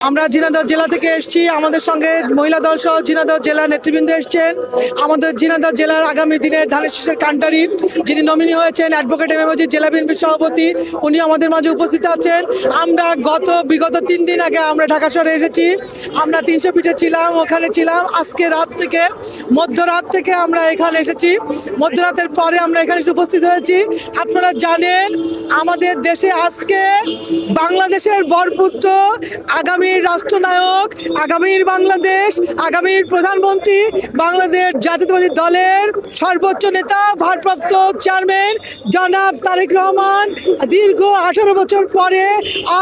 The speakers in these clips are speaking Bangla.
আমরা ঝিনাইদহ জেলা থেকে এসেছি। আমাদের সঙ্গে মহিলা দল সহ ঝিনাইদহ জেলা নেতৃবৃন্দ এসেছেন। আমাদের ঝিনাইদহ জেলার আগামী দিনের ধানের শীষের কান্ডারি যিনি নমিনি হয়েছেন অ্যাডভোকেট এম এ মজিদ, জেলা বিএনপির সভাপতি, উনি আমাদের মাঝে উপস্থিত আছেন। আমরা বিগত 3 দিন আগে আমরা ঢাকা শহরে এসেছি। আমরা 300 ফিটে ছিলাম, ওখানে ছিলাম। আজকে মধ্যরাত থেকে আমরা এখানে এসেছি। মধ্যরাতের পরে আমরা এখানে এসে উপস্থিত হয়েছি। আপনারা জানেন আমাদের দেশে আজকে বাংলাদেশের বরপুত্র, আগামীর রাষ্ট্রনায়ক, আগামীর বাংলাদেশ, আগামীর প্রধানমন্ত্রী, বাংলাদেশ জাতীয়তাবাদী দলের সর্বোচ্চ নেতা, ভারপ্রাপ্ত চেয়ারম্যান জনাব তারেক রহমান দীর্ঘ 18 বছর পরে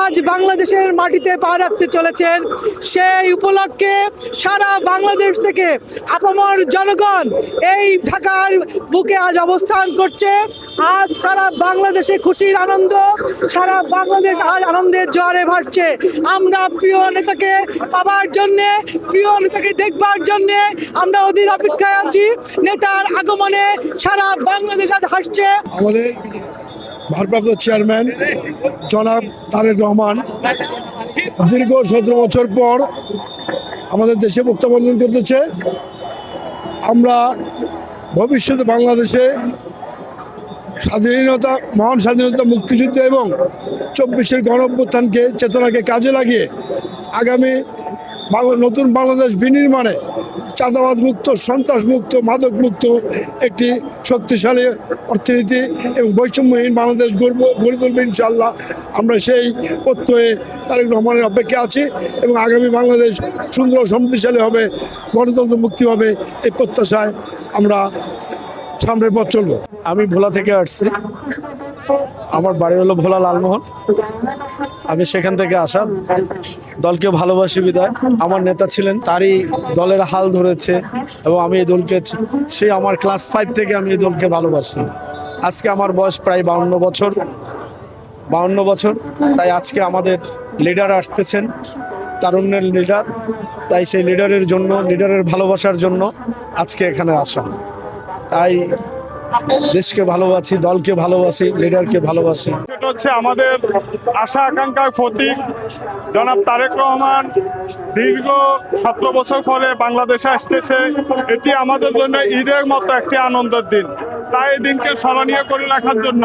আজ বাংলাদেশের মাটিতে পা রাখতে চলেছেন। সেই উপলক্ষে সারা বাংলাদেশ থেকে আপামর জনগণ এই ঢাকার বুকে আজ অবস্থান করছে। আজ সারা বাংলাদেশে খুশির আনন্দ, সারা বাংলাদেশ আজ আনন্দের জোয়ারে ভাসছে। আমরা প্রিয় নেতাকে পাবার জন্যে, প্রিয় নেতাকে দেখবার জন্যে আমরা অধীর অপেক্ষায় আছি। নেতার আগমনে সারা বাংলাদেশ আজ হাসছে। আমাদের ভারপ্রাপ্ত চেয়ারম্যান জনাব তারেক রহমান দীর্ঘ 17 বছর পর আমাদের দেশে প্রত্যাবর্তন করতেছে। আমরা ভবিষ্যতে বাংলাদেশে স্বাধীনতা, মহান স্বাধীনতা, মুক্তিযুদ্ধ এবং 24-এর গণঅভ্যুত্থানকে, চেতনাকে কাজে লাগিয়ে আগামী নতুন বাংলাদেশ বিনির্মাণে চাঁদাবাজ মুক্ত, সন্ত্রাস মুক্ত, মাদক মুক্ত একটি শক্তিশালী অর্থনীতি এবং বৈষম্যহীন বাংলাদেশ গড়ে তুলবে ইনশাআল্লাহ। আমরা সেই প্রত্যয়ে তারেক রহমানের অপেক্ষা আছি এবং আগামী বাংলাদেশ সুন্দর ও সমৃদ্ধিশালী হবে, গণতন্ত্র মুক্তি হবে, এই প্রত্যাশায় আমরা সামনের পথ চলবো। আমি ভোলা থেকে আসছি। আমার বাড়ি হলো ভোলা লালমোহন। আমি সেখান থেকে আসা। দলকে ভালোবাসি বিদায় আমার নেতা ছিলেন, তারই দলের হাল ধরেছে এবং আমি এই দলকে, সে আমার ক্লাস 5 থেকে আমি এই দলকে ভালোবাসি। আজকে আমার বয়স প্রায় 52 বছর। তাই আজকে আমাদের লিডার আসতেছেন, তারুণ্যের লিডার। তাই সেই লিডারের জন্য, লিডারের ভালোবাসার জন্য আজকে এখানে আসা। তাই দেশকে ভালোবাসি, দলকে ভালোবাসি, লিডারকে ভালোবাসি। এটা হচ্ছে আমাদের আশা আকাঙ্ক্ষার প্রতীক জনাব তারেক রহমান দীর্ঘ 17 বছর পরে বাংলাদেশে আসতেছে। এটি আমাদের জন্য ঈদের মতো একটি আনন্দের দিন। তাই এই দিনকে স্মরণীয় করে রাখার জন্য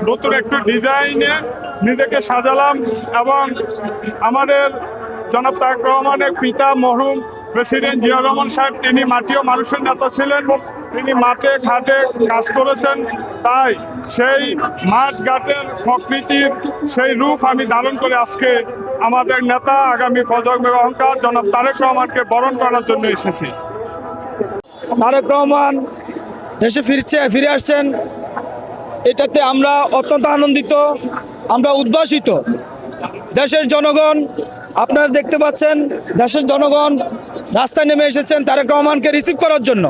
নতুন একটু ডিজাইনে নিজেকে সাজালাম এবং আমাদের জনাব তারেক রহমানের পিতা মরহুম প্রেসিডেন্ট জিয়া রহমান সাহেব, তিনি মাটি ও মানুষের নেতা ছিলেন। তিনি মাঠে ঘাটে কাজ করেছেন। তাই সেই মাঠ ঘাটের প্রকৃতির সেই রূপ আমি ধারণ করে আজকে আমাদের নেতা, আগামী প্রজন্মের অহংকার জনাব তারেক রহমানকে বরণ করার জন্য এসেছি। তারেক রহমান দেশে ফিরে আসছেন, এটাতে আমরা অত্যন্ত আনন্দিত, আমরা উদ্ভাসিত। দেশের জনগণ, আপনারা দেখতে পাচ্ছেন, দেশের জনগণ রাস্তায় নেমে এসেছেন তারেক রহমানকে রিসিভ করার জন্য।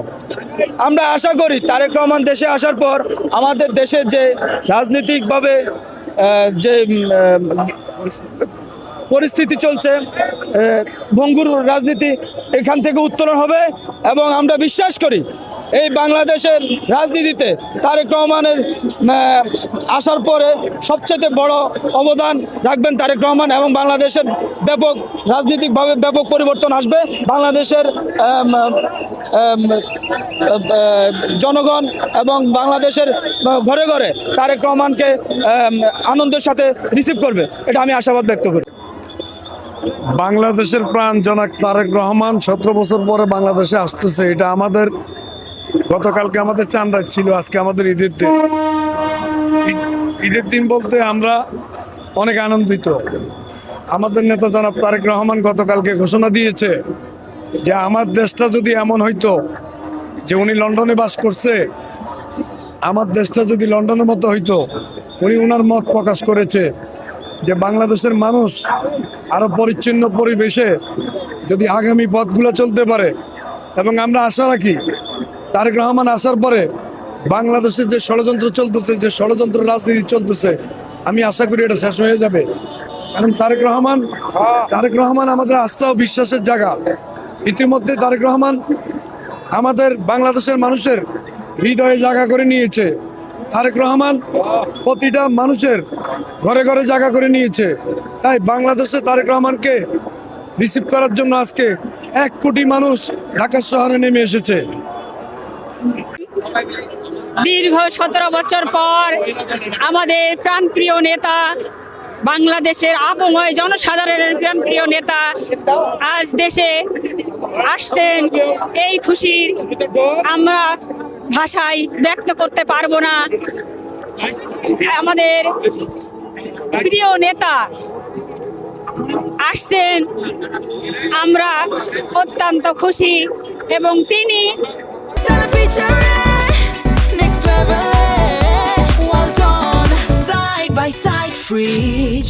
আমরা আশা করি তারেক রহমান দেশে আসার পর আমাদের দেশে যে রাজনৈতিকভাবে যে পরিস্থিতি চলছে, ভঙ্গুর রাজনীতি, এখান থেকে উত্তরণ হবে এবং আমরা বিশ্বাস করি এই বাংলাদেশের রাজনীতিতে তারেক রহমানের আসার পরে সবচেয়ে বড় অবদান রাখবেন তারেক রহমান এবং বাংলাদেশের রাজনৈতিকভাবে ব্যাপক পরিবর্তন আসবে। বাংলাদেশের জনগণ এবং বাংলাদেশের ঘরে ঘরে তারেক রহমানকে আনন্দের সাথে রিসিভ করবে, এটা আমি আশাবাদ ব্যক্ত করি। বাংলাদেশের প্রাণ জনাব তারেক রহমান 17 বছর পরে বাংলাদেশে আসতেছে। এটা আমাদের গতকালকে আমাদের চাঁদা ছিল, আজকে আমাদের ঈদের দিন। ঈদের দিন বলতে আমরা অনেক আনন্দিত। আমাদের নেতা জনাব তারেক রহমান গতকালকে ঘোষণা দিয়েছে যে আমার দেশটা যদি এমন হইতো যে উনি লন্ডনে বাস করছে, আমার দেশটা যদি লন্ডনের মতো হইতো, উনি ওনার মত প্রকাশ করেছে যে বাংলাদেশের মানুষ আরো পরিচ্ছন্ন পরিবেশে যদি আগামী পথগুলো চলতে পারে। এবং আমরা আশা রাখি তারেক রহমান আসার পরে বাংলাদেশের যে ষড়যন্ত্র চলতেছে, যে ষড়যন্ত্র রাজনীতি চলতেছে, আমি আশা করি এটা শেষ হয়ে যাবে। কারণ তারেক রহমান আমাদের আস্থা ও বিশ্বাসের জায়গা। ইতিমধ্যে তারেক রহমান আমাদের বাংলাদেশের মানুষের হৃদয়ে জায়গা করে নিয়েছে। তারেক রহমান প্রতিটা মানুষের ঘরে ঘরে জায়গা করে নিয়েছে। তাই বাংলাদেশে তারেক রহমানকে রিসিভ করার জন্য আজকে 1 কোটি মানুষ ঢাকা শহরে নেমে এসেছে। দীর্ঘ 17 বছর পর আমাদের প্রাণপ্রিয় নেতা, বাংলাদেশের আপময় জনসাধারণের প্রাণপ্রিয় নেতা আজ দেশে আসছেন। এই খুশির আমরা ভাষায় ব্যক্ত করতে পারবো না। আমাদের প্রিয় নেতা আসছেন, আমরা অত্যন্ত খুশি এবং তিনি Stella featuring next level. Well done, side by side, free.